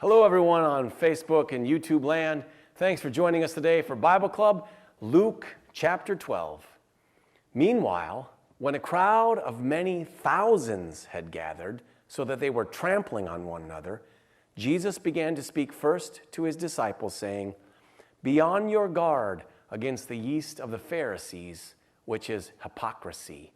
Hello everyone on Facebook and YouTube land. Thanks for joining us today for Bible Club, Luke chapter 12. Meanwhile, when a crowd of many thousands had gathered so that they were trampling on one another, Jesus began to speak first to his disciples, saying, "Be on your guard against the yeast of the Pharisees, which is hypocrisy.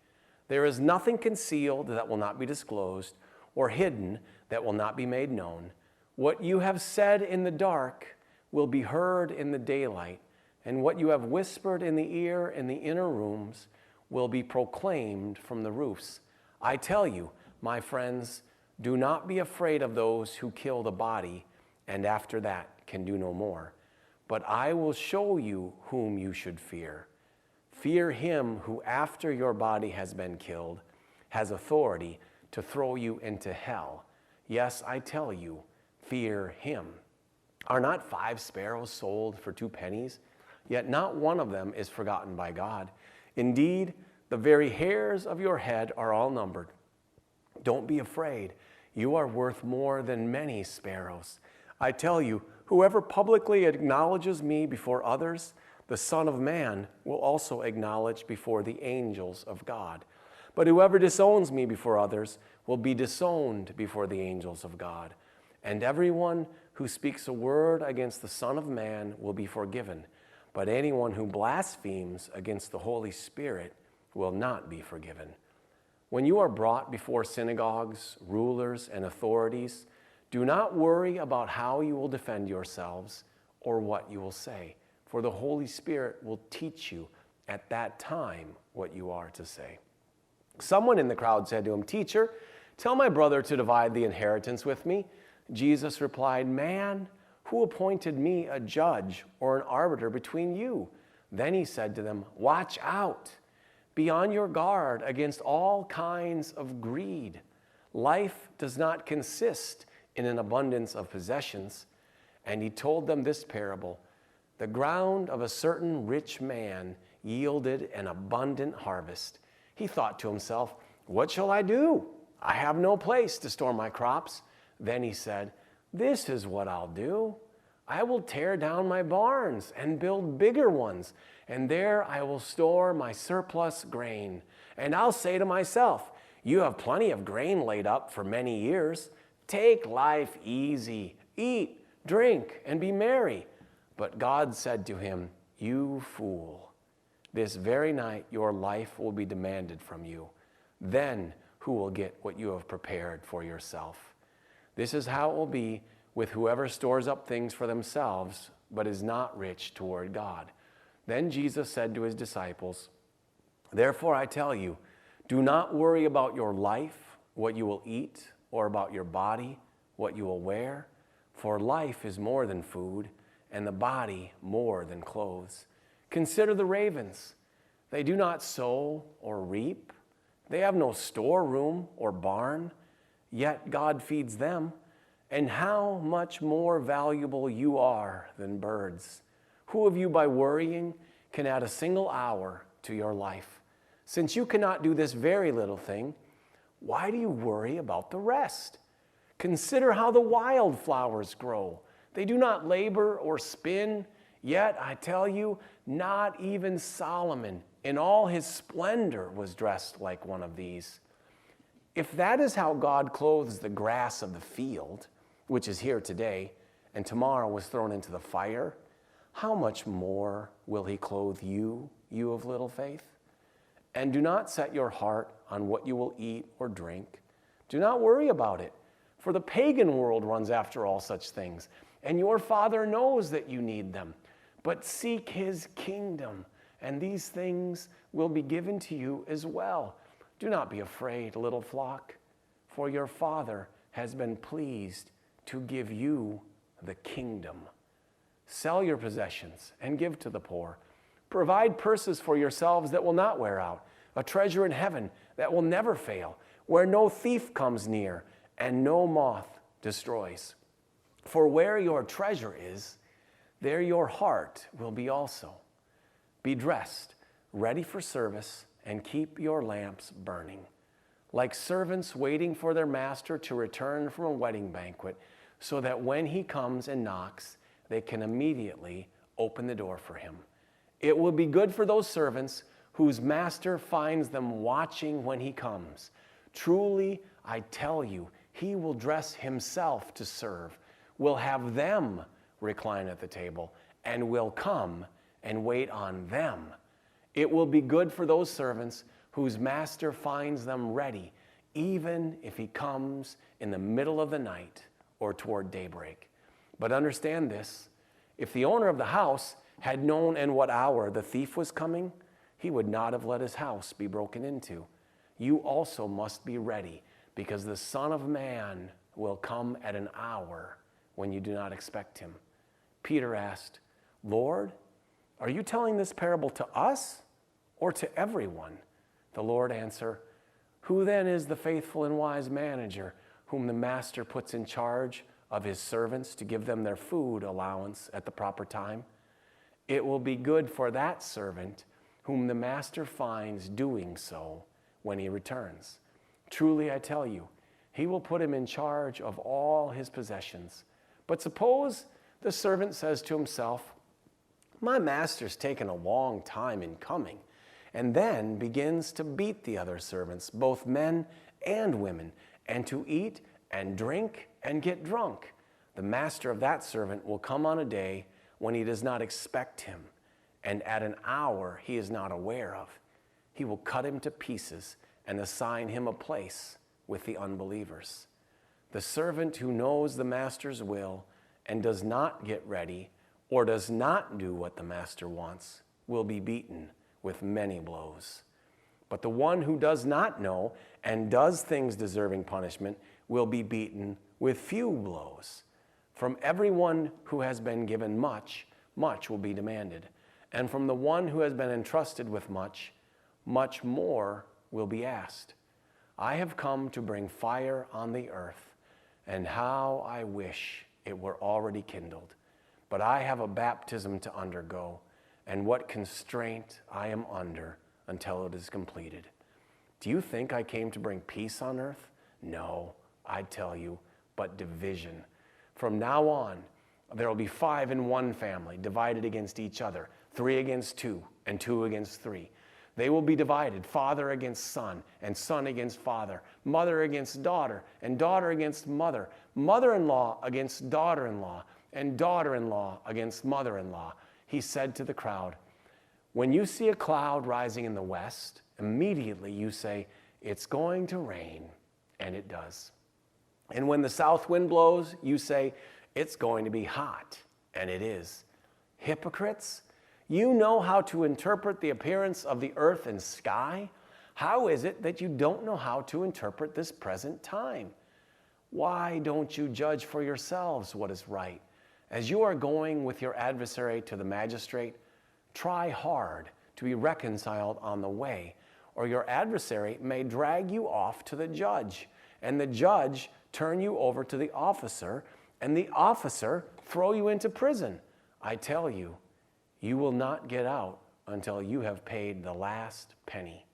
There is nothing concealed that will not be disclosed, or hidden that will not be made known. What you have said in the dark will be heard in the daylight, and what you have whispered in the ear in the inner rooms will be proclaimed from the roofs. I tell you, my friends, do not be afraid of those who kill the body, and after that can do no more. But I will show you whom you should fear. Fear him who, after your body has been killed, has authority to throw you into hell. Yes, I tell you, fear him. Are not 5 sparrows sold for 2 pennies? Yet not one of them is forgotten by God. Indeed, the very hairs of your head are all numbered. Don't be afraid. You are worth more than many sparrows. I tell you, whoever publicly acknowledges me before others, the Son of Man will also acknowledge before the angels of God. But whoever disowns me before others will be disowned before the angels of God. And everyone who speaks a word against the Son of Man will be forgiven. But anyone who blasphemes against the Holy Spirit will not be forgiven. When you are brought before synagogues, rulers, and authorities, do not worry about how you will defend yourselves or what you will say, for the Holy Spirit will teach you at that time what you are to say." Someone in the crowd said to him, "Teacher, tell my brother to divide the inheritance with me." Jesus replied, "Man, who appointed me a judge or an arbiter between you?" Then he said to them, "Watch out. Be on your guard against all kinds of greed. Life does not consist in an abundance of possessions." And he told them this parable. The ground of a certain rich man yielded an abundant harvest. He thought to himself, "What shall I do? I have no place to store my crops." Then he said, "This is what I'll do. I will tear down my barns and build bigger ones, and there I will store my surplus grain. And I'll say to myself, 'You have plenty of grain laid up for many years. Take life easy, eat, drink, and be merry.' But God said to him, 'You fool, this very night your life will be demanded from you. Then who will get what you have prepared for yourself?' This is how it will be with whoever stores up things for themselves, but is not rich toward God." Then Jesus said to his disciples, "Therefore I tell you, do not worry about your life, what you will eat, or about your body, what you will wear. For life is more than food, and the body more than clothes. Consider the ravens. They do not sow or reap. They have no storeroom or barn, yet God feeds them. And how much more valuable you are than birds. Who of you by worrying can add a single hour to your life? Since you cannot do this very little thing, why do you worry about the rest? Consider how the wildflowers grow. They do not labor or spin, yet I tell you, not even Solomon in all his splendor was dressed like one of these. If that is how God clothes the grass of the field, which is here today, and tomorrow was thrown into the fire, how much more will he clothe you, you of little faith? And do not set your heart on what you will eat or drink. Do not worry about it, for the pagan world runs after all such things, and your Father knows that you need them. But seek his kingdom, and these things will be given to you as well. Do not be afraid, little flock, for your Father has been pleased to give you the kingdom. Sell your possessions and give to the poor. Provide purses for yourselves that will not wear out, a treasure in heaven that will never fail, where no thief comes near and no moth destroys. For where your treasure is, there your heart will be also. Be dressed, ready for service, and keep your lamps burning. Like servants waiting for their master to return from a wedding banquet, so that when he comes and knocks, they can immediately open the door for him. It will be good for those servants whose master finds them watching when he comes. Truly, I tell you, he will dress himself to serve, will have them recline at the table, and will come and wait on them. It will be good for those servants whose master finds them ready, even if he comes in the middle of the night or toward daybreak. But understand this, if the owner of the house had known in what hour the thief was coming, he would not have let his house be broken into. You also must be ready, because the Son of Man will come at an hour when you do not expect him. Peter asked, Lord, are you telling this parable to us or to everyone? The Lord answered, who then is the faithful and wise manager whom the master puts in charge of his servants to give them their food allowance at the proper time? It will be good for that servant whom the master finds doing so when he returns. Truly, I tell you, he will put him in charge of all his possessions. But suppose the servant says to himself, my master's taken a long time in coming, and then begins to beat the other servants, both men and women, and to eat and drink and get drunk. The master of that servant will come on a day when he does not expect him, and at an hour he is not aware of. He will cut him to pieces and assign him a place with the unbelievers. The servant who knows the master's will and does not get ready or does not do what the master wants will be beaten with many blows. But the one who does not know and does things deserving punishment will be beaten with few blows. From everyone who has been given much, much will be demanded. And from the one who has been entrusted with much, much more will be asked. I have come to bring fire on the earth, and how I wish it were already kindled. But I have a baptism to undergo, and what constraint I am under until it is completed. Do you think I came to bring peace on earth? No, I tell you, but division. From now on, there will be 5 in one family, divided against each other, 3 against 2, and 2 against 3. They will be divided, father against son, and son against father, mother against daughter, and daughter against mother, mother-in-law against daughter-in-law, and daughter-in-law against mother-in-law. He said to the crowd, when you see a cloud rising in the west, immediately you say, it's going to rain, and it does. And when the south wind blows, you say, it's going to be hot, and it is. Hypocrites, you know how to interpret the appearance of the earth and sky. How is it that you don't know how to interpret this present time? Why don't you judge for yourselves what is right? As you are going with your adversary to the magistrate, try hard to be reconciled on the way, or your adversary may drag you off to the judge, and the judge turn you over to the officer, and the officer throw you into prison. I tell you, you will not get out until you have paid the last penny.